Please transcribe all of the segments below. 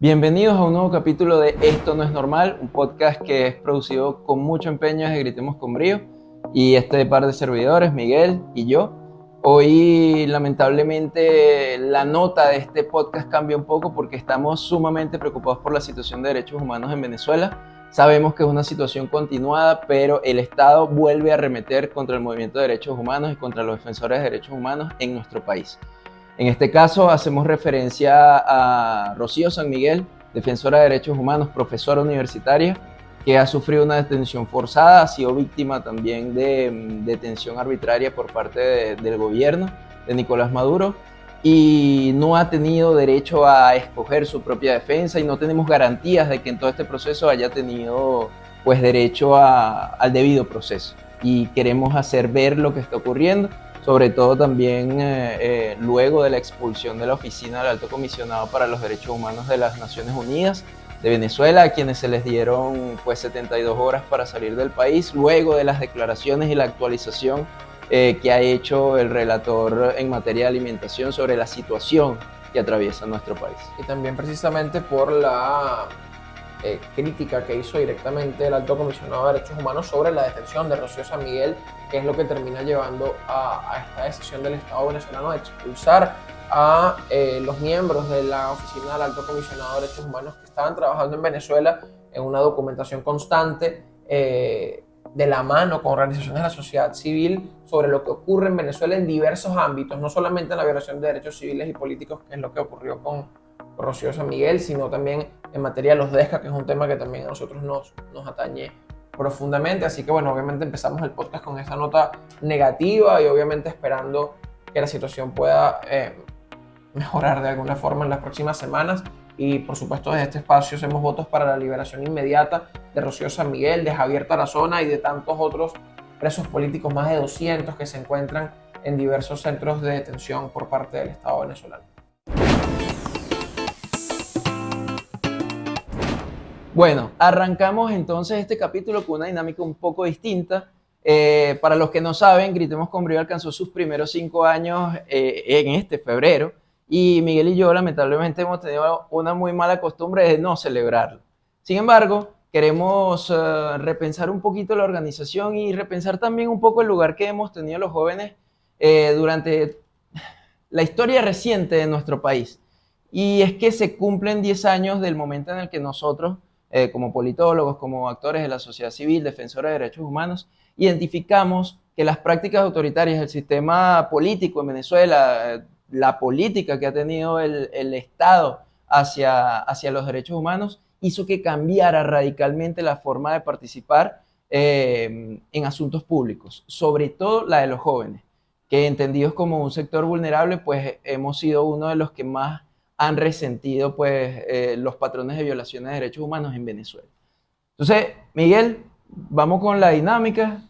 Bienvenidos a un nuevo capítulo de Esto no es normal, un podcast que es producido con mucho empeño desde Gritemos con Brío y este par de servidores, Miguel y yo. Hoy lamentablemente la nota de este podcast cambia un poco porque estamos sumamente preocupados por la situación de derechos humanos en Venezuela. Sabemos que es una situación continuada, pero el Estado vuelve a arremeter contra el movimiento de derechos humanos y contra los defensores de derechos humanos en nuestro país. En este caso hacemos referencia a Rocío San Miguel, defensora de derechos humanos, profesora universitaria, que ha sufrido una detención forzada, ha sido víctima también de detención arbitraria por parte del gobierno de Nicolás Maduro y no ha tenido derecho a escoger su propia defensa y no tenemos garantías de que en todo este proceso haya tenido pues derecho al debido proceso. Y queremos hacer ver lo que está ocurriendo, sobre todo también luego de la expulsión de la oficina del Alto Comisionado para los Derechos Humanos de las Naciones Unidas de Venezuela, a quienes se les dieron pues 72 horas para salir del país, luego de las declaraciones y la actualización que ha hecho el relator en materia de alimentación sobre la situación que atraviesa nuestro país. Y también precisamente por la crítica que hizo directamente el Alto Comisionado de Derechos Humanos sobre la detención de Rocío San Miguel, que es lo que termina llevando a esta decisión del Estado venezolano de expulsar a los miembros de la oficina del Alto Comisionado de Derechos Humanos que estaban trabajando en Venezuela en una documentación constante de la mano con organizaciones de la sociedad civil sobre lo que ocurre en Venezuela en diversos ámbitos, no solamente en la violación de derechos civiles y políticos, que es lo que ocurrió con Rocío San Miguel, sino también en materia de los DESCA, que es un tema que también a nosotros nos atañe profundamente. Así que bueno, obviamente empezamos el podcast con esa nota negativa y obviamente esperando que la situación pueda mejorar de alguna forma en las próximas semanas. Y por supuesto desde este espacio hacemos votos para la liberación inmediata de Rocío San Miguel, de Javier Tarazona y de tantos otros presos políticos, más de 200 que se encuentran en diversos centros de detención por parte del Estado venezolano. Bueno, arrancamos entonces este capítulo con una dinámica un poco distinta. Para los que no saben, Gritemos con Brío alcanzó sus primeros 5 años en este febrero y Miguel y yo lamentablemente hemos tenido una muy mala costumbre de no celebrarlo. Sin embargo, queremos repensar un poquito la organización y repensar también un poco el lugar que hemos tenido los jóvenes durante la historia reciente de nuestro país. Y es que se cumplen 10 años del momento en el que nosotros, como politólogos, como actores de la sociedad civil, defensores de derechos humanos, identificamos que las prácticas autoritarias del sistema político en Venezuela, la política que ha tenido el Estado hacia los derechos humanos, hizo que cambiara radicalmente la forma de participar en asuntos públicos, sobre todo la de los jóvenes, que entendidos como un sector vulnerable, pues hemos sido uno de los que más han resentido pues, los patrones de violaciones de derechos humanos en Venezuela. Entonces, Miguel, vamos con la dinámica.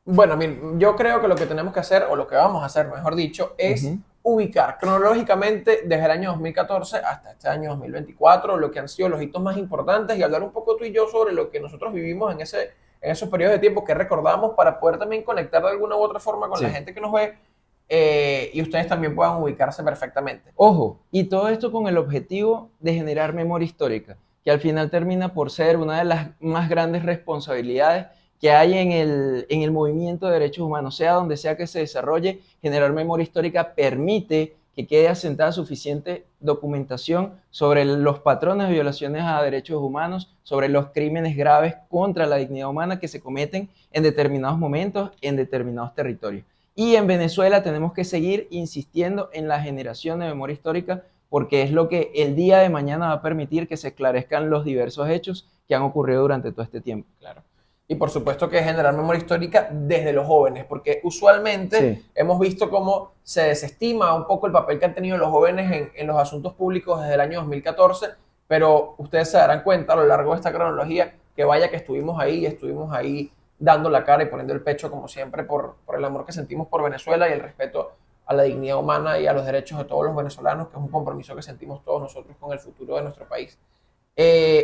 Bueno, yo creo que lo que tenemos que hacer, o lo que vamos a hacer, mejor dicho, es ubicar cronológicamente desde el año 2014 hasta este año 2024 lo que han sido los hitos más importantes y hablar un poco tú y yo sobre lo que nosotros vivimos en esos periodos de tiempo que recordamos para poder también conectar de alguna u otra forma con la gente que nos ve y ustedes también puedan ubicarse perfectamente. Ojo, y todo esto con el objetivo de generar memoria histórica, que al final termina por ser una de las más grandes responsabilidades que hay en el movimiento de derechos humanos, sea donde sea que se desarrolle. Generar memoria histórica permite que quede asentada suficiente documentación sobre los patrones de violaciones a derechos humanos, sobre los crímenes graves contra la dignidad humana que se cometen en determinados momentos, en determinados territorios. Y en Venezuela tenemos que seguir insistiendo en la generación de memoria histórica porque es lo que el día de mañana va a permitir que se esclarezcan los diversos hechos que han ocurrido durante todo este tiempo. Claro. Y por supuesto que generar memoria histórica desde los jóvenes, porque usualmente hemos visto cómo se desestima un poco el papel que han tenido los jóvenes en los asuntos públicos desde el año 2014, pero ustedes se darán cuenta a lo largo de esta cronología que vaya que estuvimos ahí dando la cara y poniendo el pecho como siempre por el amor que sentimos por Venezuela y el respeto a la dignidad humana y a los derechos de todos los venezolanos, que es un compromiso que sentimos todos nosotros con el futuro de nuestro país.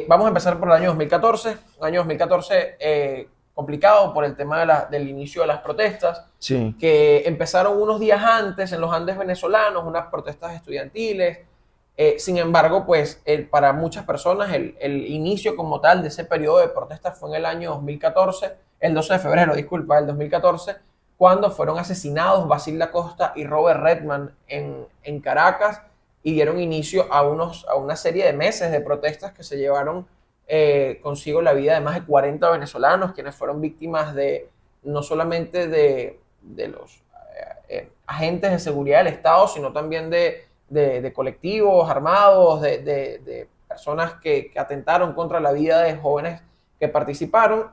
Vamos a empezar por el año 2014, un año 2014 complicado por el tema del inicio de las protestas, que empezaron unos días antes en los Andes venezolanos, unas protestas estudiantiles, Sin embargo, pues para muchas personas el inicio como tal de ese periodo de protestas fue en el año 2014, el 12 de febrero, disculpa, el 2014, cuando fueron asesinados Basil da Costa y Robert Redman en Caracas y dieron inicio a una serie de meses de protestas que se llevaron consigo la vida de más de 40 venezolanos, quienes fueron víctimas de no solamente de los agentes de seguridad del Estado, sino también de colectivos armados, de personas que atentaron contra la vida de jóvenes que participaron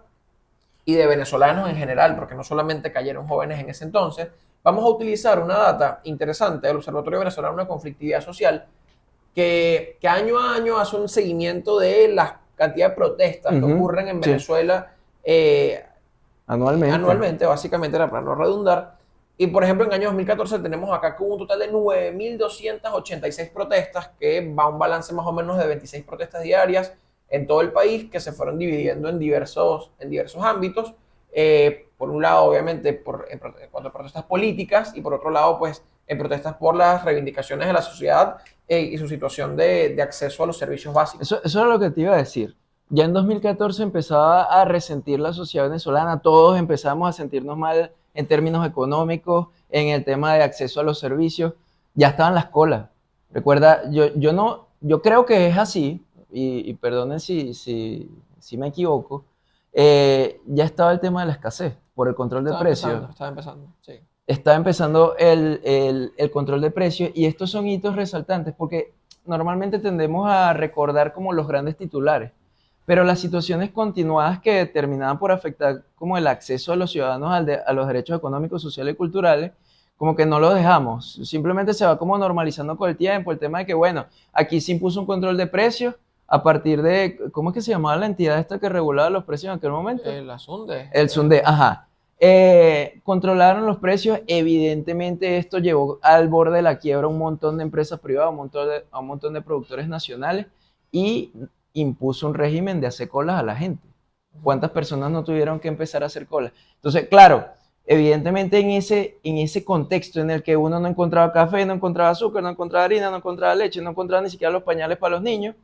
y de venezolanos en general, porque no solamente cayeron jóvenes en ese entonces. Vamos a utilizar una data interesante del Observatorio Venezolano de Conflictividad Social que año a año hace un seguimiento de la cantidad de protestas que ocurren en Venezuela anualmente, básicamente era para no redundar. Y por ejemplo, en el año 2014 tenemos acá con un total de 9.286 protestas, que va a un balance más o menos de 26 protestas diarias en todo el país, que se fueron dividiendo en diversos ámbitos. Por un lado, obviamente, en cuanto a protestas políticas, y por otro lado, pues, en protestas por las reivindicaciones de la sociedad y su situación de acceso a los servicios básicos. Eso era lo que te iba a decir. Ya en 2014 empezaba a resentir la sociedad venezolana, todos empezamos a sentirnos mal en términos económicos, en el tema de acceso a los servicios, ya estaban las colas. Recuerda, yo creo que es así, y perdonen si me equivoco, ya estaba el tema de la escasez por el control de precios. Estaba empezando, sí. Está empezando el control de precios, y estos son hitos resaltantes porque normalmente tendemos a recordar como los grandes titulares, pero las situaciones continuadas que terminaban por afectar como el acceso de los ciudadanos a los derechos económicos, sociales y culturales, como que no lo dejamos, simplemente se va como normalizando con el tiempo, el tema de que, bueno, aquí se impuso un control de precios a partir de, ¿cómo es que se llamaba la entidad esta que regulaba los precios en aquel momento? La SUNDE. El SUNDE, ajá. Controlaron los precios, evidentemente esto llevó al borde de la quiebra a un montón de empresas privadas, a un montón de productores nacionales, y impuso un régimen de hacer colas a la gente. ¿Cuántas personas no tuvieron que empezar a hacer colas? Entonces, claro, evidentemente en ese contexto en el que uno no encontraba café, no encontraba azúcar, no encontraba harina, no encontraba leche, no encontraba ni siquiera los pañales para los niños,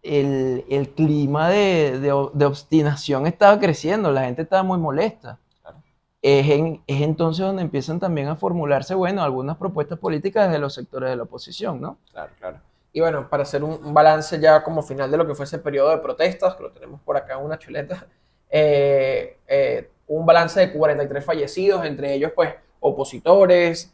el clima de obstinación estaba creciendo, la gente estaba muy molesta. Claro. Es entonces donde empiezan también a formularse, bueno, algunas propuestas políticas de los sectores de la oposición, ¿no? Claro, claro. Y bueno, para hacer un balance ya como final de lo que fue ese periodo de protestas, que lo tenemos por acá en una chuleta, un balance de 43 fallecidos, entre ellos pues opositores,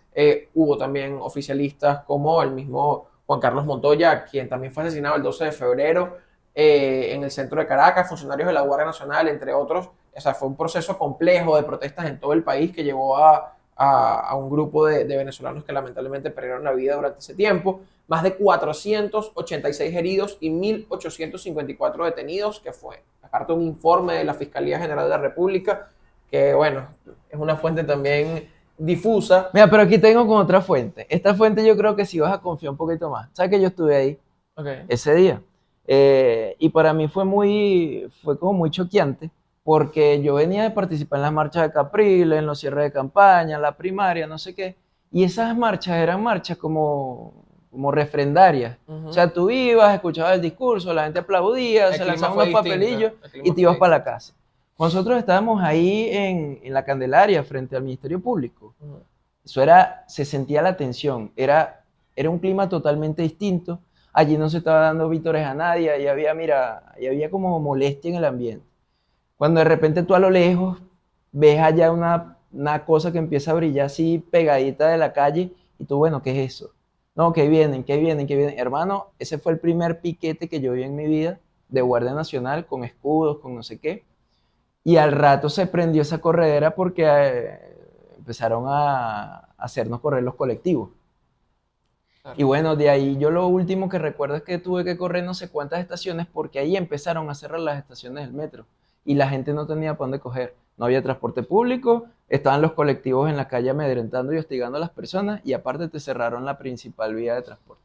hubo también oficialistas como el mismo Juan Carlos Montoya, quien también fue asesinado el 12 de febrero en el centro de Caracas, funcionarios de la Guardia Nacional, entre otros. O sea, fue un proceso complejo de protestas en todo el país que llevó a un grupo de venezolanos que lamentablemente perdieron la vida durante ese tiempo. Más de 486 heridos y 1.854 detenidos, que fue aparte un informe de la Fiscalía General de la República, que bueno, es una fuente también difusa. Mira, pero aquí tengo con otra fuente. Esta fuente yo creo que sí vas a confiar un poquito más. ¿Sabes que yo estuve ahí ese día? Y para mí fue como muy choqueante, porque yo venía de participar en las marchas de Capriles, en los cierres de campaña, la primaria, no sé qué, y esas marchas eran marchas como refrendarias. O sea, tú ibas, escuchabas el discurso, la gente aplaudía, se lanzaban unos papelillos y te ibas para la casa. Nosotros estábamos ahí en la Candelaria, frente al Ministerio Público. Eso se sentía la tensión, era un clima totalmente distinto. Allí no se estaba dando vítores a nadie, ahí había como molestia en el ambiente. Cuando de repente tú a lo lejos ves allá una cosa que empieza a brillar así pegadita de la calle, y tú, bueno, ¿qué es eso? No, que vienen. Hermano, ese fue el primer piquete que yo vi en mi vida de Guardia Nacional, con escudos, con no sé qué. Y al rato se prendió esa corredera porque empezaron a hacernos correr los colectivos. Claro. Y bueno, de ahí yo lo último que recuerdo es que tuve que correr no sé cuántas estaciones, porque ahí empezaron a cerrar las estaciones del metro y la gente no tenía para dónde coger. No había transporte público, estaban los colectivos en la calle amedrentando y hostigando a las personas, y aparte te cerraron la principal vía de transporte.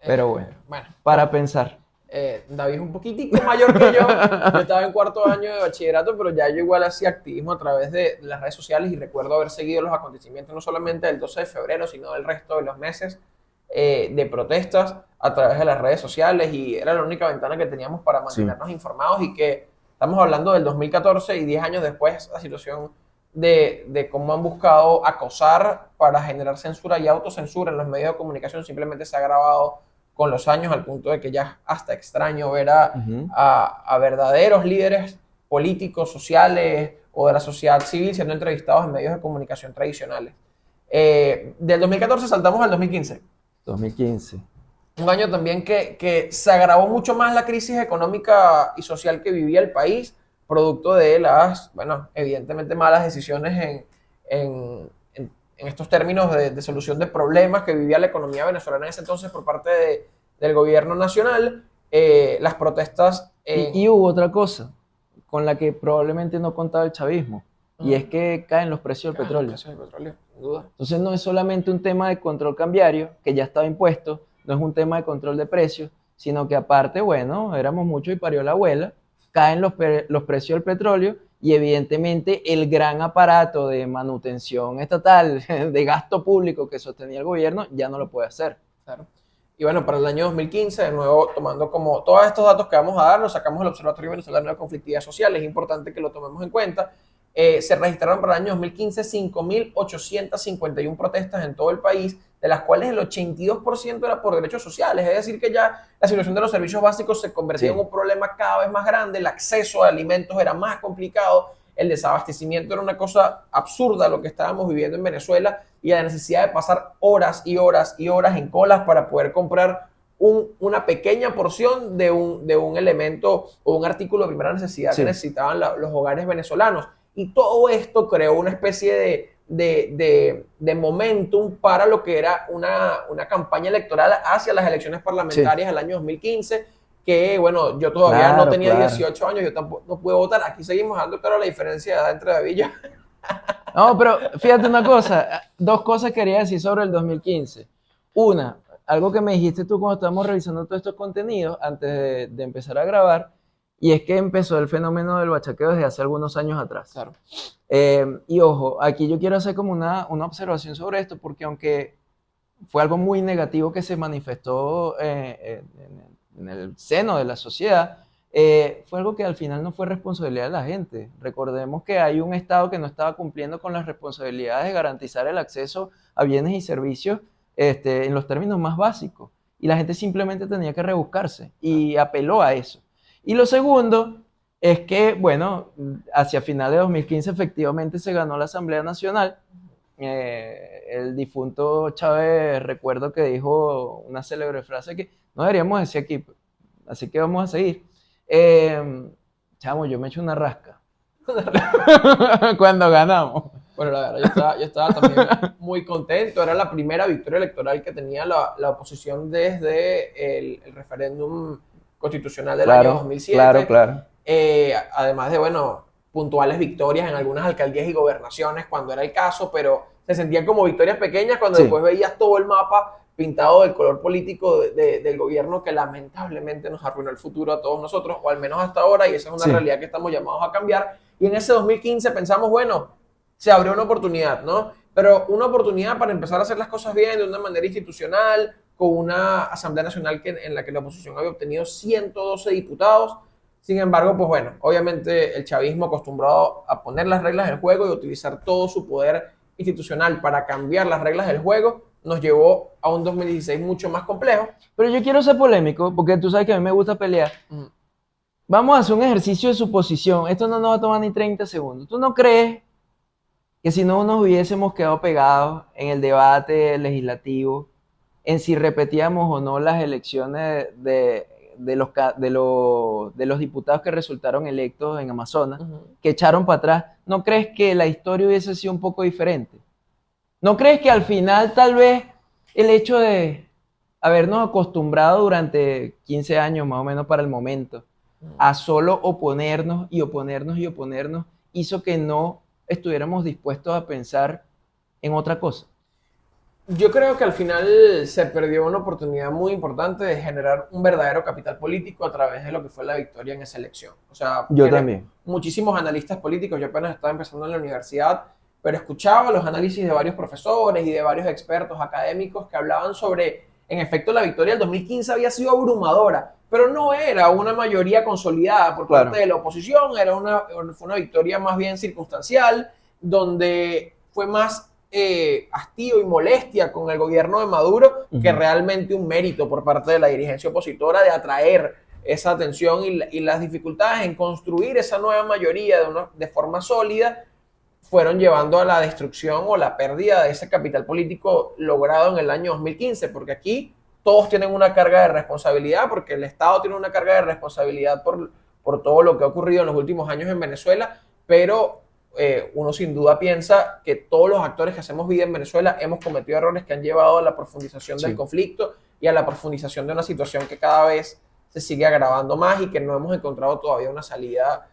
Pero bueno, para pensar. David es un poquitico mayor que yo. Yo estaba en cuarto año de bachillerato, pero ya yo igual hacía activismo a través de las redes sociales, y recuerdo haber seguido los acontecimientos no solamente del 12 de febrero, sino del resto de los meses. de protestas a través de las redes sociales y era la única ventana que teníamos para mantenernos informados y que estamos hablando del 2014 y 10 años después la situación de cómo han buscado acosar para generar censura y autocensura en los medios de comunicación simplemente se ha agravado con los años al punto de que ya es hasta extraño ver a verdaderos líderes políticos, sociales o de la sociedad civil siendo entrevistados en medios de comunicación tradicionales. Del 2014 saltamos al 2015. 2015. Un año también que se agravó mucho más la crisis económica y social que vivía el país, producto de las, bueno, evidentemente malas decisiones en estos términos de solución de problemas que vivía la economía venezolana en ese entonces por parte del gobierno nacional, las protestas... Y hubo otra cosa con la que probablemente no contaba el chavismo, y es que caen los precios del petróleo. Los precios del petróleo, sin duda. Entonces no es solamente un tema de control cambiario, que ya estaba impuesto, no es un tema de control de precios, sino que aparte, bueno, éramos muchos y parió la abuela, caen los precios del petróleo y evidentemente el gran aparato de manutención estatal, de gasto público que sostenía el gobierno, ya no lo puede hacer. Claro. Y bueno, para el año 2015, de nuevo, tomando como todos estos datos que vamos a dar, los sacamos del Observatorio Venezolano de Conflictividad Social, es importante que lo tomemos en cuenta. Se registraron para el año 2015 5.851 protestas en todo el país, de las cuales el 82% era por derechos sociales, es decir, que ya la situación de los servicios básicos se convertía en un problema cada vez más grande, el acceso a alimentos era más complicado, el desabastecimiento era una cosa absurda lo que estábamos viviendo en Venezuela y la necesidad de pasar horas y horas y horas en colas para poder comprar una pequeña porción de un elemento o un artículo de primera necesidad que necesitaban los hogares venezolanos. Y todo esto creó una especie de momentum para lo que era una campaña electoral hacia las elecciones parlamentarias del año 2015, que bueno, yo todavía no tenía 18 años, yo tampoco no pude votar. Aquí seguimos dando claro la diferencia de edad entre David y yo. No, pero fíjate una cosa, dos cosas quería decir sobre el 2015. Una, algo que me dijiste tú cuando estábamos revisando todos estos contenidos antes de empezar a grabar, y es que empezó el fenómeno del bachaqueo desde hace algunos años atrás. Claro. Y ojo, aquí yo quiero hacer como una observación sobre esto, porque aunque fue algo muy negativo que se manifestó en el seno de la sociedad, fue algo que al final no fue responsabilidad de la gente. Recordemos que hay un Estado que no estaba cumpliendo con las responsabilidades de garantizar el acceso a bienes y servicios en los términos más básicos, y la gente simplemente tenía que rebuscarse y apeló a eso. Y lo segundo es que, bueno, hacia finales de 2015 efectivamente se ganó la Asamblea Nacional. El difunto Chávez, recuerdo que dijo una célebre frase que no deberíamos decir aquí, así que vamos a seguir. Chamo, yo me eché una rasca cuando ganamos. Bueno, la verdad, yo estaba también muy contento. Era la primera victoria electoral que tenía la oposición desde el referéndum constitucional del año 2007. Claro. Además de, bueno, puntuales victorias en algunas alcaldías y gobernaciones cuando era el caso, pero se sentían como victorias pequeñas cuando después veías todo el mapa pintado del color político del gobierno que lamentablemente nos arruinó el futuro a todos nosotros, o al menos hasta ahora, y esa es una realidad que estamos llamados a cambiar. Y en ese 2015 pensamos, bueno, se abrió una oportunidad, ¿no? Pero una oportunidad para empezar a hacer las cosas bien de una manera institucional, con una Asamblea Nacional en la que la oposición había obtenido 112 diputados. Sin embargo, pues bueno, obviamente el chavismo acostumbrado a poner las reglas del juego y utilizar todo su poder institucional para cambiar las reglas del juego, nos llevó a un 2016 mucho más complejo. Pero yo quiero ser polémico, porque tú sabes que a mí me gusta pelear. Vamos a hacer un ejercicio de suposición. Esto no nos va a tomar ni 30 segundos. ¿Tú no crees que si no nos hubiésemos quedado pegados en el debate legislativo, en si repetíamos o no las elecciones de los diputados que resultaron electos en Amazonas, que echaron para atrás, ¿no crees que la historia hubiese sido un poco diferente? ¿No crees que al final tal vez el hecho de habernos acostumbrado durante 15 años más o menos para el momento a solo oponernos y oponernos y oponernos hizo que no estuviéramos dispuestos a pensar en otra cosa? Yo creo que al final se perdió una oportunidad muy importante de generar un verdadero capital político a través de lo que fue la victoria en esa elección. O sea, yo también. Muchísimos analistas políticos, yo apenas estaba empezando en la universidad, pero escuchaba los análisis de varios profesores y de varios expertos académicos que hablaban sobre En efecto, la victoria del 2015 había sido abrumadora, pero no era una mayoría consolidada por parte de la oposición, fue una victoria más bien circunstancial, donde fue más hastío y molestia con el gobierno de Maduro que realmente un mérito por parte de la dirigencia opositora de atraer esa atención y las dificultades en construir esa nueva mayoría de forma sólida fueron llevando a la destrucción o la pérdida de ese capital político logrado en el año 2015, porque aquí todos tienen una carga de responsabilidad, porque el Estado tiene una carga de responsabilidad por todo lo que ha ocurrido en los últimos años en Venezuela, pero uno sin duda piensa que todos los actores que hacemos vida en Venezuela hemos cometido errores que han llevado a la profundización del conflicto y a la profundización de una situación que cada vez se sigue agravando más y que no hemos encontrado todavía una salida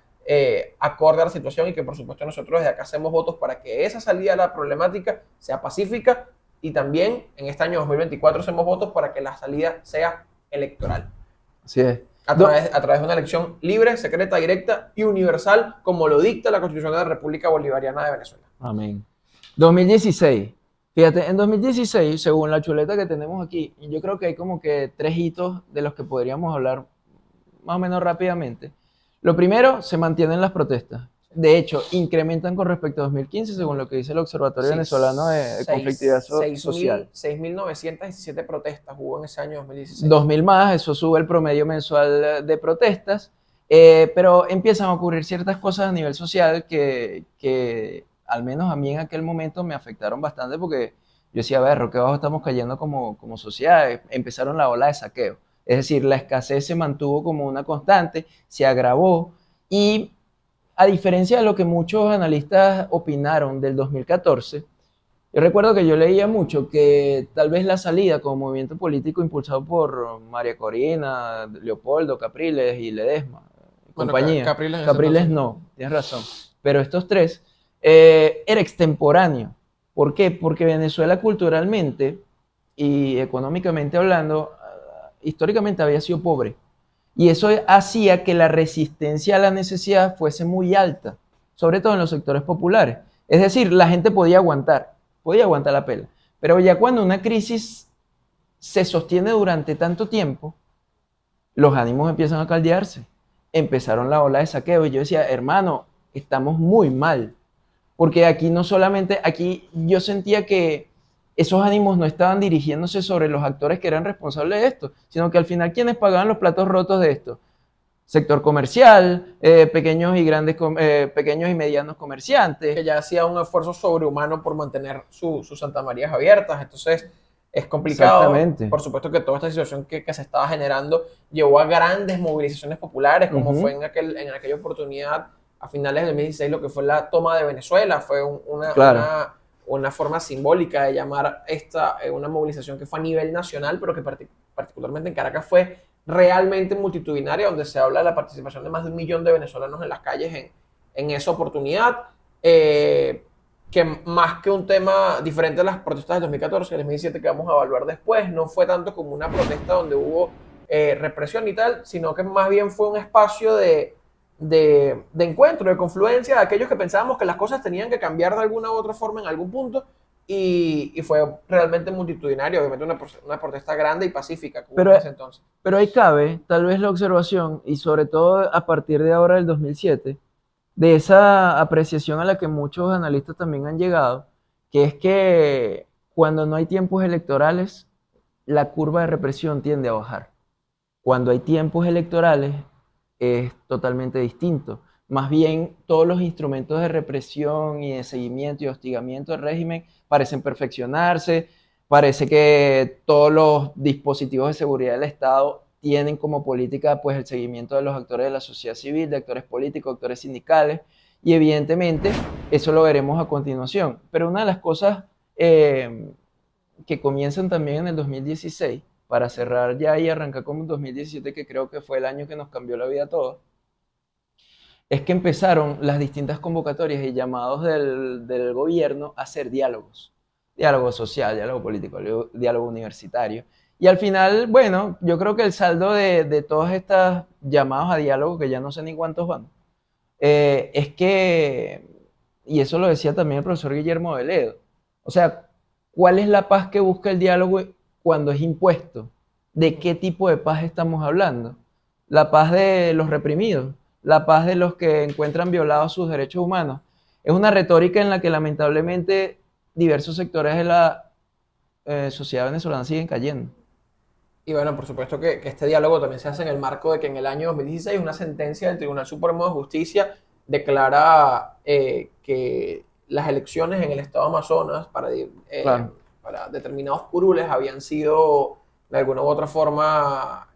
acorde a la situación, y que por supuesto nosotros desde acá hacemos votos para que esa salida a la problemática sea pacífica, y también en este año 2024 hacemos votos para que la salida sea electoral. Así es. A través de una elección libre, secreta, directa y universal, como lo dicta la Constitución de la República Bolivariana de Venezuela. Amén. 2016. Fíjate, en 2016, según la chuleta que tenemos aquí, yo creo que hay como que 3 hitos de los que podríamos hablar más o menos rápidamente. Lo primero, se mantienen las protestas. De hecho, incrementan con respecto a 2015, según lo que dice el Observatorio Venezolano de Conflictividad Social. 6.917 protestas hubo en ese año 2016. 2.000 más, eso sube el promedio mensual de protestas, pero empiezan a ocurrir ciertas cosas a nivel social que al menos a mí en aquel momento me afectaron bastante, porque yo decía, a ver, ¿qué bajo estamos cayendo como sociedad? Empezaron la ola de saqueo. Es decir, la escasez se mantuvo como una constante, se agravó, y a diferencia de lo que muchos analistas opinaron del 2014, yo recuerdo que yo leía mucho que tal vez la salida como movimiento político impulsado por María Corina, Leopoldo, Capriles y Ledesma, compañía. Capriles no, tienes razón. Pero estos tres, era extemporáneo. ¿Por qué? Porque Venezuela culturalmente y económicamente hablando, históricamente había sido pobre. Y eso hacía que la resistencia a la necesidad fuese muy alta, sobre todo en los sectores populares. Es decir, la gente podía aguantar la pela. Pero ya cuando una crisis se sostiene durante tanto tiempo, los ánimos empiezan a caldearse. Empezaron la ola de saqueo y yo decía, hermano, estamos muy mal. Porque aquí no solamente, aquí yo sentía que esos ánimos no estaban dirigiéndose sobre los actores que eran responsables de esto, sino que al final, ¿quiénes pagaban los platos rotos de esto? Sector comercial, pequeños y medianos comerciantes. Que ya hacía un esfuerzo sobrehumano por mantener sus Santa Marías abiertas, entonces es complicado. Exactamente. Por supuesto que toda esta situación que se estaba generando llevó a grandes movilizaciones populares, como fue en aquella oportunidad a finales del 2016, lo que fue la toma de Venezuela. Fue una forma simbólica de llamar una movilización que fue a nivel nacional, pero que particularmente en Caracas fue realmente multitudinaria, donde se habla de la participación de más de 1 millón de venezolanos en las calles en esa oportunidad, que más que un tema diferente a las protestas del 2014 y del 2017 que vamos a evaluar después, no fue tanto como una protesta donde hubo represión y tal, sino que más bien fue un espacio de encuentro, de confluencia de aquellos que pensábamos que las cosas tenían que cambiar de alguna u otra forma en algún punto, y fue realmente multitudinario, obviamente una protesta grande y pacífica como en ese entonces. Pero ahí cabe tal vez la observación, y sobre todo a partir de ahora del 2007, de esa apreciación a la que muchos analistas también han llegado, que es que cuando no hay tiempos electorales, la curva de represión tiende a bajar. Cuando hay tiempos electorales, es totalmente distinto. Más bien, todos los instrumentos de represión y de seguimiento y hostigamiento del régimen parecen perfeccionarse. Parece que todos los dispositivos de seguridad del Estado tienen como política pues el seguimiento de los actores de la sociedad civil, de actores políticos, actores sindicales, y evidentemente eso lo veremos a continuación. Pero una de las cosas que comienzan también en el 2016, para cerrar ya y arrancar con 2017, que creo que fue el año que nos cambió la vida a todos, es que empezaron las distintas convocatorias y llamados del gobierno a hacer diálogos. Diálogo social, diálogo político, diálogo universitario. Y al final, bueno, yo creo que el saldo de todas estas llamados a diálogo, que ya no sé ni cuántos van, es que, y eso lo decía también el profesor Guillermo Veledo, o sea, ¿cuál es la paz que busca el diálogo cuando es impuesto, ¿de qué tipo de paz estamos hablando? La paz de los reprimidos, la paz de los que encuentran violados sus derechos humanos. Es una retórica en la que lamentablemente diversos sectores de la sociedad venezolana siguen cayendo. Y bueno, por supuesto que este diálogo también se hace en el marco de que en el año 2016 una sentencia del Tribunal Supremo de Justicia declara que las elecciones en el estado Amazonas Claro, para determinados curules habían sido de alguna u otra forma,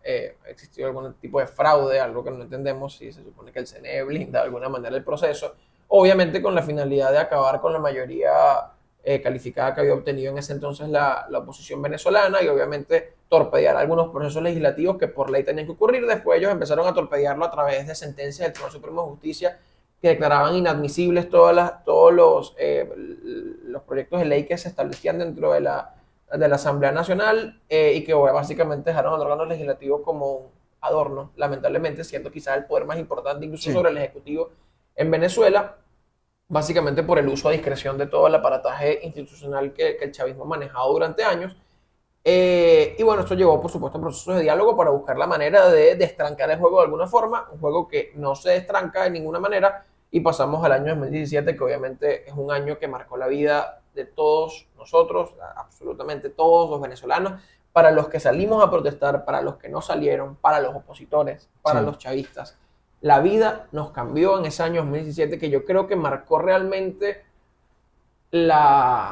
existió algún tipo de fraude, algo que no entendemos si se supone que el CNE blinda de alguna manera el proceso, obviamente con la finalidad de acabar con la mayoría calificada que había obtenido en ese entonces la oposición venezolana y obviamente torpedear algunos procesos legislativos que por ley tenían que ocurrir. Después ellos empezaron a torpedearlo a través de sentencias del Tribunal Supremo de Justicia que declaraban inadmisibles todos los proyectos de ley que se establecían dentro de la Asamblea Nacional y que básicamente dejaron al órgano legislativo como un adorno, lamentablemente, siendo quizás el poder más importante incluso sí, sobre el Ejecutivo en Venezuela, básicamente por el uso a discreción de todo el aparataje institucional que el chavismo ha manejado durante años. Y bueno, esto llevó, por supuesto, a procesos de diálogo para buscar la manera de destrancar el juego de alguna forma, un juego que no se destranca de ninguna manera, y pasamos al año 2017, que obviamente es un año que marcó la vida de todos nosotros, absolutamente todos los venezolanos, para los que salimos a protestar, para los que no salieron, para los opositores, para sí. los chavistas. La vida nos cambió en ese año 2017, que yo creo que marcó realmente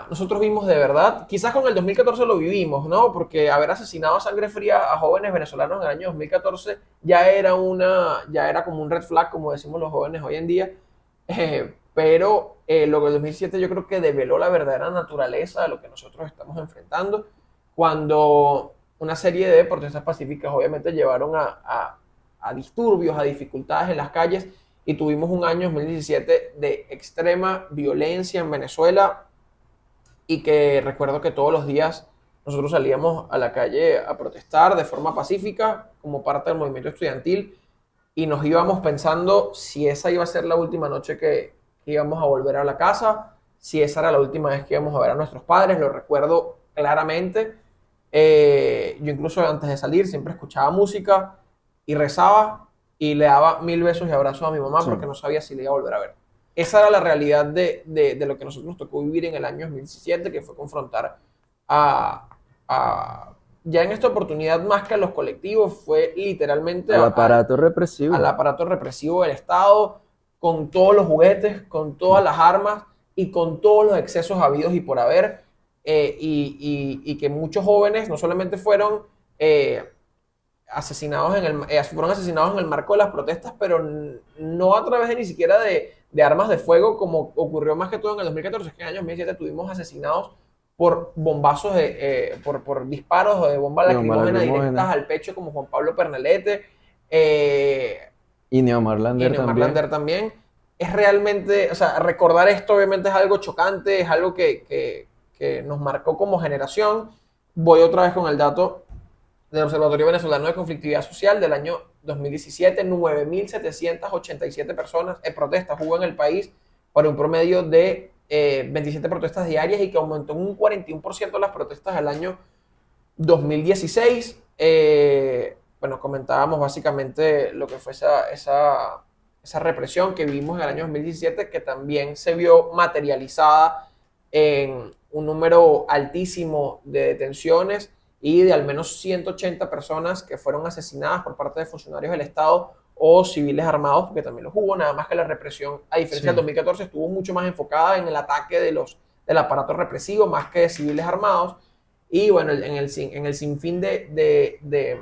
nosotros vimos de verdad, quizás con el 2014 lo vivimos, ¿no? Porque haber asesinado a sangre fría a jóvenes venezolanos en el año 2014 ya era como un red flag, como decimos los jóvenes hoy en día. Pero lo que el 2007 yo creo que develó la verdadera naturaleza de lo que nosotros estamos enfrentando, cuando una serie de protestas pacíficas obviamente llevaron a disturbios, a dificultades en las calles, y tuvimos un año 2017 de extrema violencia en Venezuela y que recuerdo que todos los días nosotros salíamos a la calle a protestar de forma pacífica como parte del movimiento estudiantil y nos íbamos pensando si esa iba a ser la última noche que íbamos a volver a la casa, si esa era la última vez que íbamos a ver a nuestros padres, lo recuerdo claramente. Yo incluso antes de salir siempre escuchaba música y rezaba y le daba 1000 besos y abrazos a mi mamá Sí. porque no sabía si le iba a volver a ver. Esa era la realidad de lo que nosotros nos tocó vivir en el año 2017, que fue confrontar a, ya en esta oportunidad más que a los colectivos, fue literalmente Al aparato represivo. al aparato represivo del Estado, con todos los juguetes, con todas las armas y con todos los excesos habidos y por haber, y que muchos jóvenes no solamente fueron fueron asesinados en el marco de las protestas, pero no a través de ni siquiera de armas de fuego, como ocurrió más que todo en el 2014, es que en el año 2007 tuvimos asesinados por bombazos, por disparos de bombas De bomba lacrimógenas directas lacrimógena. al pecho, como Juan Pablo Pernalete, Y Neomar y Lander Neomar también. Lander también. Es realmente, o sea, recordar esto obviamente es algo chocante, es algo que nos marcó como generación. Voy otra vez con el dato del Observatorio Venezolano de Conflictividad Social del año 2017, 9.787 personas en protestas hubo en el país para un promedio de 27 protestas diarias y que aumentó en un 41% las protestas del año 2016. Bueno, comentábamos básicamente lo que fue esa represión que vivimos en el año 2017, que también se vio materializada en un número altísimo de detenciones y de al menos 180 personas que fueron asesinadas por parte de funcionarios del Estado o civiles armados, porque también los hubo, nada más que la represión, a diferencia del Sí. 2014, estuvo mucho más enfocada en el ataque del aparato represivo, más que de civiles armados, y bueno, en el sinfín de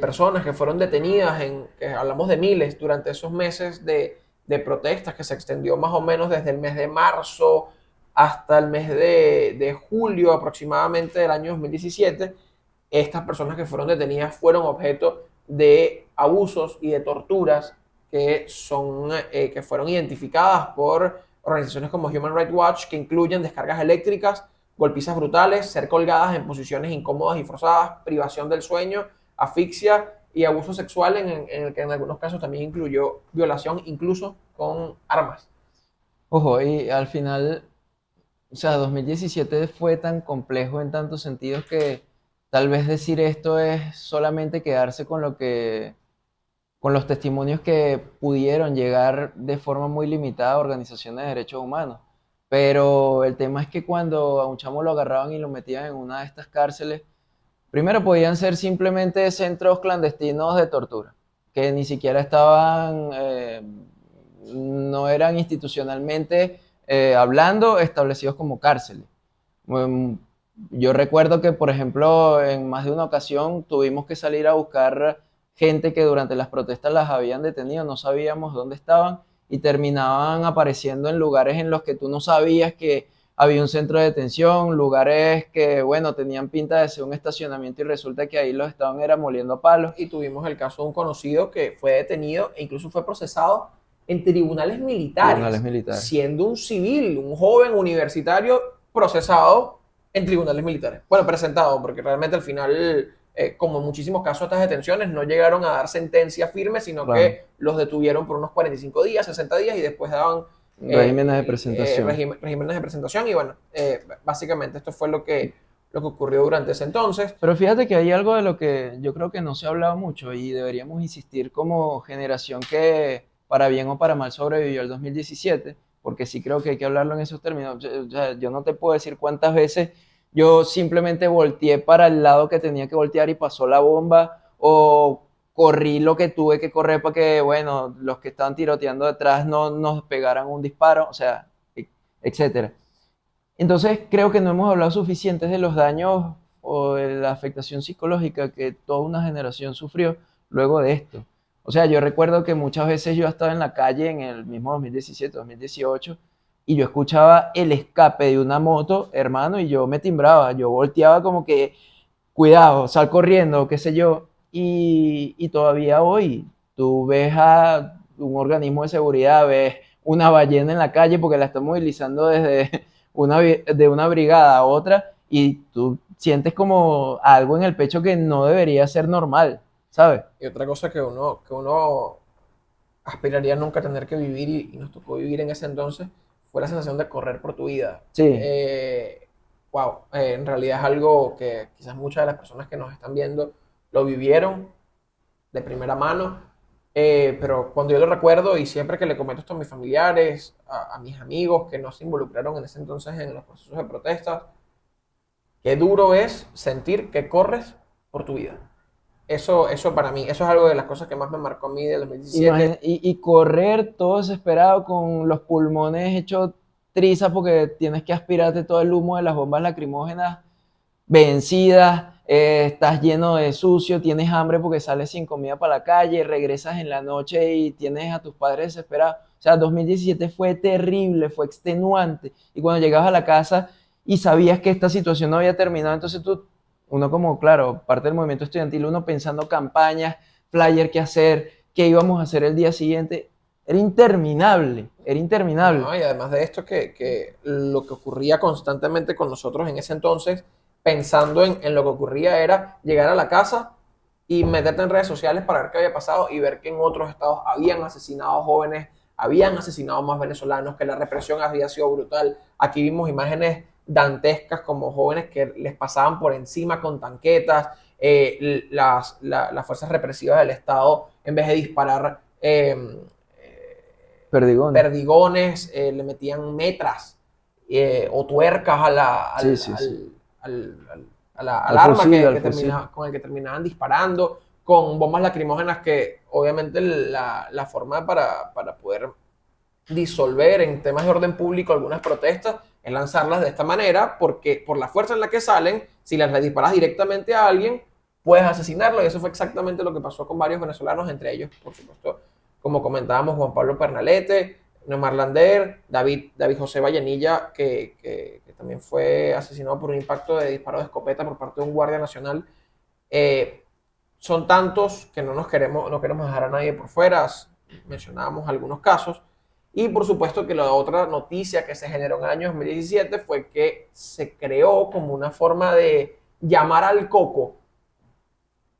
personas que fueron detenidas, que hablamos de miles durante esos meses de protestas que se extendió más o menos desde el mes de marzo hasta el mes de julio aproximadamente del año 2017, estas personas que fueron detenidas fueron objeto de abusos y de torturas que fueron identificadas por organizaciones como Human Rights Watch, que incluyen descargas eléctricas, golpizas brutales, ser colgadas en posiciones incómodas y forzadas, privación del sueño, asfixia y abuso sexual en el que en algunos casos también incluyó violación incluso con armas. Ojo, y al final O sea, 2017 fue tan complejo en tantos sentidos que tal vez decir esto es solamente quedarse con con los testimonios que pudieron llegar de forma muy limitada a organizaciones de derechos humanos. Pero el tema es que cuando a un chamo lo agarraban y lo metían en una de estas cárceles, primero podían ser simplemente centros clandestinos de tortura, que ni siquiera estaban, no eran institucionalmente hablando establecidos como cárceles. Mm, Yo recuerdo que, por ejemplo, en más de una ocasión tuvimos que salir a buscar gente que durante las protestas las habían detenido, no sabíamos dónde estaban y terminaban apareciendo en lugares en los que tú no sabías que había un centro de detención, lugares que, bueno, tenían pinta de ser un estacionamiento y resulta que ahí los estaban era moliendo a palos. Y tuvimos el caso de un conocido que fue detenido e incluso fue procesado en tribunales Tribunales militares, militares. siendo un civil, un joven universitario procesado en tribunales militares. Bueno, presentado, porque realmente al final, como en muchísimos casos estas detenciones, no llegaron a dar sentencia firme, sino Claro, que los detuvieron por unos 45 días, 60 días y después daban regímenes de presentación. regímenes de presentación. Y bueno, básicamente esto fue lo que ocurrió durante ese entonces. Pero fíjate que hay algo de lo que yo creo que no se ha hablado mucho y deberíamos insistir como generación que para bien o para mal sobrevivió el 2017, porque sí creo que hay que hablarlo en esos términos. Yo no te puedo decir cuántas veces yo simplemente volteé para el lado que tenía que voltear y pasó la bomba, o corrí lo que tuve que correr para que, bueno, los que estaban tiroteando detrás no nos pegaran un disparo, o sea, etcétera. Entonces creo que no hemos hablado suficientes de los daños o de la afectación psicológica que toda una generación sufrió luego de esto. O sea, yo recuerdo que muchas veces yo estaba en la calle en el mismo 2017, 2018, y yo escuchaba el escape de una moto, hermano, y yo me timbraba, yo volteaba como que, cuidado, sal corriendo, qué sé yo, y todavía hoy tú ves a un organismo de seguridad, ves una ballena en la calle porque la están movilizando desde de una brigada a otra y tú sientes como algo en el pecho que no debería ser normal, ¿sabes? Y otra cosa que uno aspiraría nunca a tener que vivir y nos tocó vivir en ese entonces fue la sensación de correr por tu vida. Sí, Wow, en realidad es algo que quizás muchas de las personas que nos están viendo lo vivieron de primera mano, pero cuando yo lo recuerdo y siempre que le comento esto a mis familiares, a mis amigos que no se involucraron en ese entonces en los procesos de protesta, qué duro es sentir que corres por tu vida. Eso para mí, eso es algo de las cosas que más me marcó a mí del 2017. y correr todo desesperado con los pulmones hechos trizas porque tienes que aspirarte todo el humo de las bombas lacrimógenas vencidas, estás lleno de sucio, tienes hambre porque sales sin comida para la calle, regresas en la noche y tienes a tus padres desesperados. O sea, 2017 fue terrible, fue extenuante. Y cuando llegabas a la casa y sabías que esta situación no había terminado, entonces uno como, claro, parte del movimiento estudiantil, uno pensando campañas, flyer, qué hacer, qué íbamos a hacer el día siguiente, era interminable, era interminable. ¿No? Y además de esto, que lo que ocurría constantemente con nosotros en ese entonces, pensando en lo que ocurría, era llegar a la casa y meterte en redes sociales para ver qué había pasado y ver que en otros estados habían asesinado jóvenes, habían asesinado más venezolanos, que la represión había sido brutal. Aquí vimos imágenes dantescas como jóvenes que les pasaban por encima con tanquetas, las fuerzas represivas del Estado, en vez de disparar Perdigones. perdigones, le metían metras o tuercas a Sí, sí, sí. al Al arma fusil, al fusil. con el que terminaban disparando, con bombas lacrimógenas que obviamente la forma para poder disolver en temas de orden público algunas protestas es lanzarlas de esta manera, porque por la fuerza en la que salen, si las disparas directamente a alguien, puedes asesinarlo, y eso fue exactamente lo que pasó con varios venezolanos, entre ellos, por supuesto, como comentábamos, Juan Pablo Pernalete, Neomar Lander, David José Vallenilla, que también fue asesinado por un impacto de disparo de escopeta por parte de un guardia nacional. Son tantos que no queremos dejar a nadie por fuera. Mencionábamos algunos casos. Y por supuesto que la otra noticia que se generó en el año 2017 fue que se creó como una forma de llamar al coco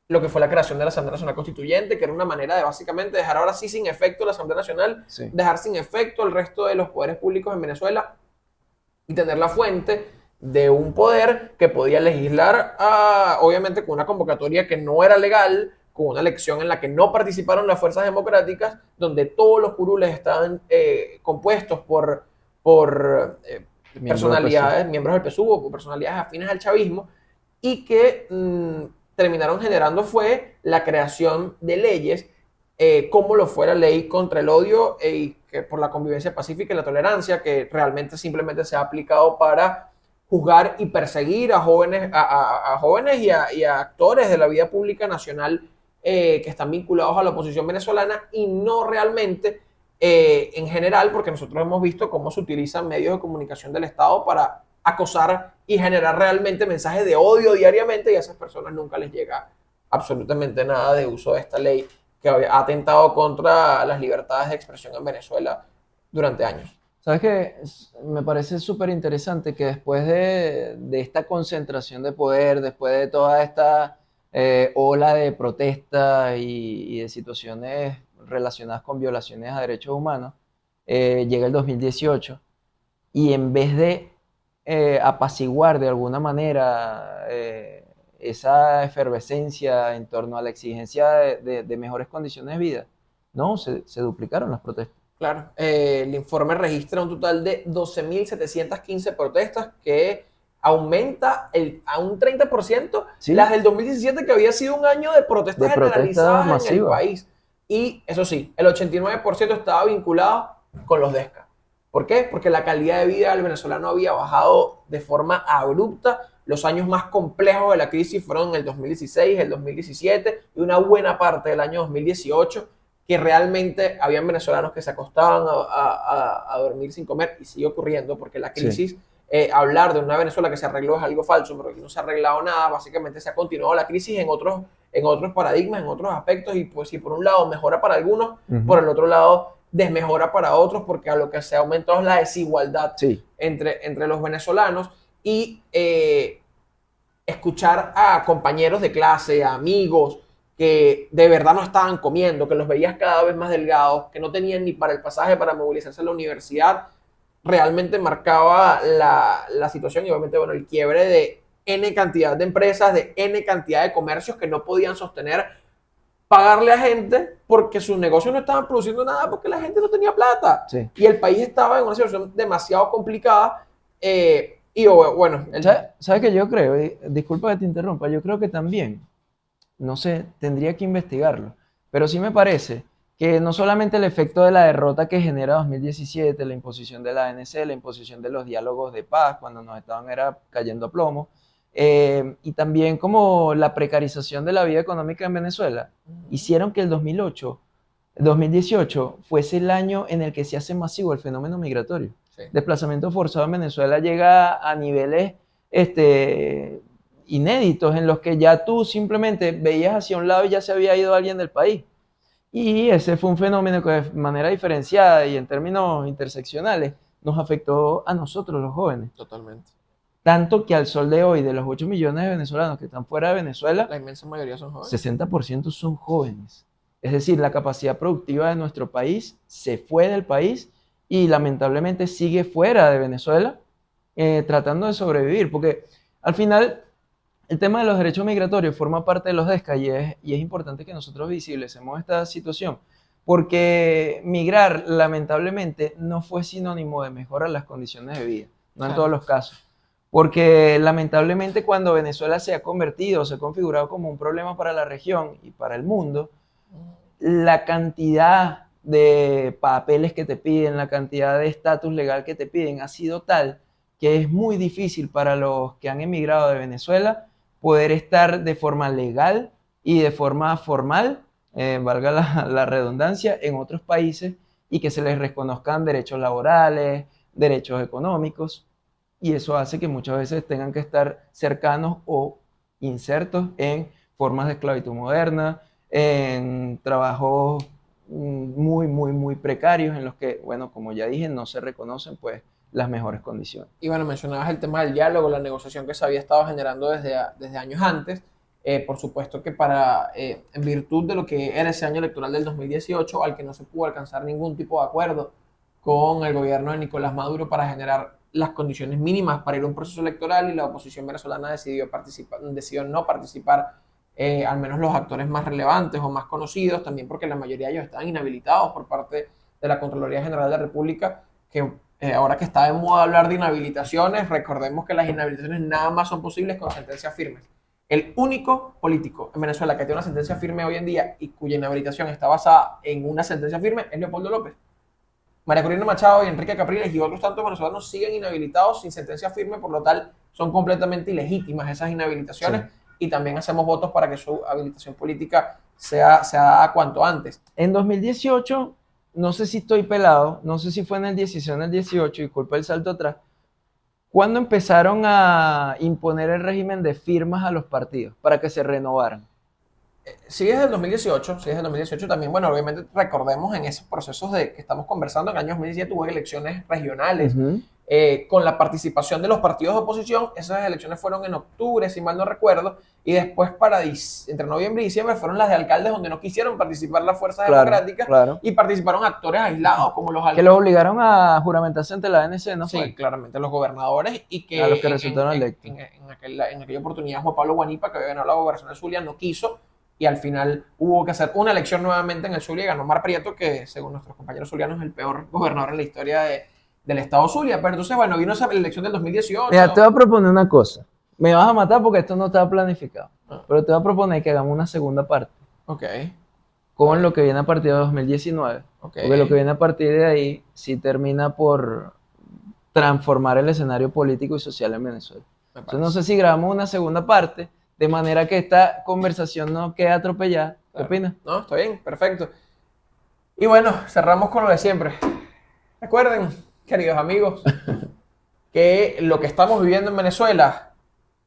lo que fue la creación de la Asamblea Nacional Constituyente, que era una manera de básicamente dejar ahora sí sin efecto la Asamblea Nacional, Sí. dejar sin efecto el resto de los poderes públicos en Venezuela, y tener la fuente de un poder que podía legislar, obviamente con una convocatoria que no era legal, con una elección en la que no participaron las fuerzas democráticas, donde todos los curules estaban compuestos por personalidades, miembros del PSUV o personalidades afines al chavismo, y que terminaron generando fue la creación de leyes, como lo fue la ley contra el odio y que por la convivencia pacífica y la tolerancia, que realmente simplemente se ha aplicado para juzgar y perseguir a jóvenes, a jóvenes y a actores de la vida pública nacional que están vinculados a la oposición venezolana, y no realmente en general, porque nosotros hemos visto cómo se utilizan medios de comunicación del Estado para acosar y generar realmente mensajes de odio diariamente, y a esas personas nunca les llega absolutamente nada de uso de esta ley que ha atentado contra las libertades de expresión en Venezuela durante años. ¿Sabes qué? Me parece súper interesante que después de esta concentración de poder, después de toda esta ola de protesta y de situaciones relacionadas con violaciones a derechos humanos, llega el 2018 y en vez de apaciguar de alguna manera esa efervescencia en torno a la exigencia de mejores condiciones de vida, no, se duplicaron las protestas. Claro, el informe registra un total de 12.715 protestas, que aumenta a un 30% Sí. las del 2017, que había sido un año de protestas generalizadas en el país. Y eso sí, el 89% estaba vinculado con los DESCA. ¿Por qué? Porque la calidad de vida del venezolano había bajado de forma abrupta. Los años más complejos de la crisis fueron el 2016, el 2017 y una buena parte del año 2018, que realmente habían venezolanos que se acostaban a dormir sin comer, y sigue ocurriendo porque la crisis, hablar de una Venezuela que se arregló es algo falso, porque aquí no se ha arreglado nada. Básicamente se ha continuado la crisis en otros paradigmas, en otros aspectos, y pues si por un lado mejora para algunos, por el otro lado desmejora para otros, porque a lo que se ha aumentado es la desigualdad entre los venezolanos. Y escuchar a compañeros de clase, a amigos, que de verdad no estaban comiendo, que los veías cada vez más delgados, que no tenían ni para el pasaje para movilizarse a la universidad, realmente marcaba la situación, y obviamente, bueno, el quiebre de N cantidad de empresas, de N cantidad de comercios que no podían sostener pagarle a gente porque sus negocios no estaban produciendo nada, porque la gente no tenía plata. Sí. Y el país estaba en una situación demasiado complicada. Y bueno, ¿Sabes qué yo creo? Disculpa que te interrumpa, yo creo que también, no sé, tendría que investigarlo, pero sí me parece que no solamente el efecto de la derrota que genera 2017, la imposición de la ANC, la imposición de los diálogos de paz, cuando nos estaban cayendo a plomo, y también como la precarización de la vida económica en Venezuela, hicieron que el 2018 fuese el año en el que se hace masivo el fenómeno migratorio. Sí. Desplazamiento forzado en Venezuela llega a niveles inéditos, en los que ya tú simplemente veías hacia un lado y ya se había ido alguien del país. Y ese fue un fenómeno que de manera diferenciada y en términos interseccionales nos afectó a nosotros los jóvenes. Totalmente. Tanto que al sol de hoy, de los 8 millones de venezolanos que están fuera de Venezuela, la inmensa mayoría son jóvenes. 60% son jóvenes. Es decir, la capacidad productiva de nuestro país se fue del país y lamentablemente sigue fuera de Venezuela, tratando de sobrevivir. Porque al final el tema de los derechos migratorios forma parte de los DESCA, y es importante que nosotros visibilicemos esta situación, porque migrar lamentablemente no fue sinónimo de mejorar las condiciones de vida, no en todos los casos. Porque lamentablemente cuando Venezuela se ha convertido, se ha configurado como un problema para la región y para el mundo, la cantidad de papeles que te piden, la cantidad de estatus legal que te piden ha sido tal que es muy difícil para los que han emigrado de Venezuela poder estar de forma legal y de forma formal, valga la redundancia, en otros países, y que se les reconozcan derechos laborales, derechos económicos. Y eso hace que muchas veces tengan que estar cercanos o insertos en formas de esclavitud moderna, en trabajos muy precarios, en los que, bueno, como ya dije, no se reconocen pues las mejores condiciones. Y bueno, mencionabas el tema del diálogo, la negociación que se había estado generando desde años antes. Por supuesto que en virtud de lo que era ese año electoral del 2018, al que no se pudo alcanzar ningún tipo de acuerdo con el gobierno de Nicolás Maduro para generar las condiciones mínimas para ir a un proceso electoral y la oposición venezolana decidió no participar, al menos los actores más relevantes o más conocidos, también porque la mayoría de ellos estaban inhabilitados por parte de la Contraloría General de la República, que ahora que está de moda hablar de inhabilitaciones, recordemos que las inhabilitaciones nada más son posibles con sentencias firmes. El único político en Venezuela que tiene una sentencia firme hoy en día y cuya inhabilitación está basada en una sentencia firme es Leopoldo López. María Corina Machado y Enrique Capriles y otros tantos venezolanos siguen inhabilitados sin sentencia firme, por lo tal son completamente ilegítimas esas inhabilitaciones, sí. Y también hacemos votos para que su habilitación política sea dada cuanto antes. En 2018, no sé si estoy pelado, no sé si fue en el 16 o en el 18, disculpa el salto atrás, ¿cuándo empezaron a imponer el régimen de firmas a los partidos para que se renovaran? Sí, desde el 2018, también, bueno, obviamente recordemos en esos procesos de que estamos conversando, en el año 2017 hubo elecciones regionales, con la participación de los partidos de oposición. Esas elecciones fueron en octubre, si mal no recuerdo, y después entre noviembre y diciembre fueron las de alcaldes, donde no quisieron participar las fuerzas democráticas, y participaron actores aislados, como los alcaldes. Que los obligaron a juramentación ante la ANC, ¿no fue? Sí, claramente, los gobernadores, y que a los que resultaron electos. En aquella oportunidad Juan Pablo Guanipa, que había ganado la gobernación del Zulia, no quiso, y al final hubo que hacer una elección nuevamente en el Zulia y ganó Omar Prieto, que según nuestros compañeros zulianos es el peor gobernador en la historia del estado Zulia. Pero entonces, bueno, vino esa elección del 2018. Mira, te voy a proponer una cosa. Me vas a matar porque esto no estaba planificado. Pero te voy a proponer que hagamos una segunda parte. Ok. Con lo que viene a partir de 2019. Okay. Porque lo que viene a partir de ahí sí termina por transformar el escenario político y social en Venezuela. Entonces no sé si grabamos una segunda parte, de manera que esta conversación no quede atropellada. ¿Qué opinas? No, está bien, perfecto. Y bueno, cerramos con lo de siempre. Recuerden, queridos amigos, que lo que estamos viviendo en Venezuela,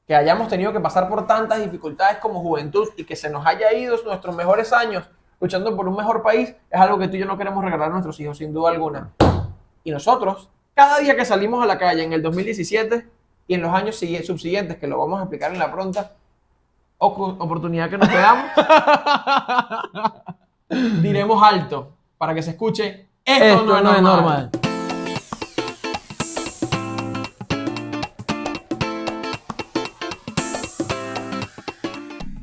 que hayamos tenido que pasar por tantas dificultades como juventud y que se nos haya ido nuestros mejores años luchando por un mejor país, es algo que tú y yo no queremos regalar a nuestros hijos, sin duda alguna. Y nosotros, cada día que salimos a la calle en el 2017 y en los años subsiguientes, que lo vamos a explicar en la pronta oportunidad que nos quedamos, diremos alto para que se escuche: esto no es normal.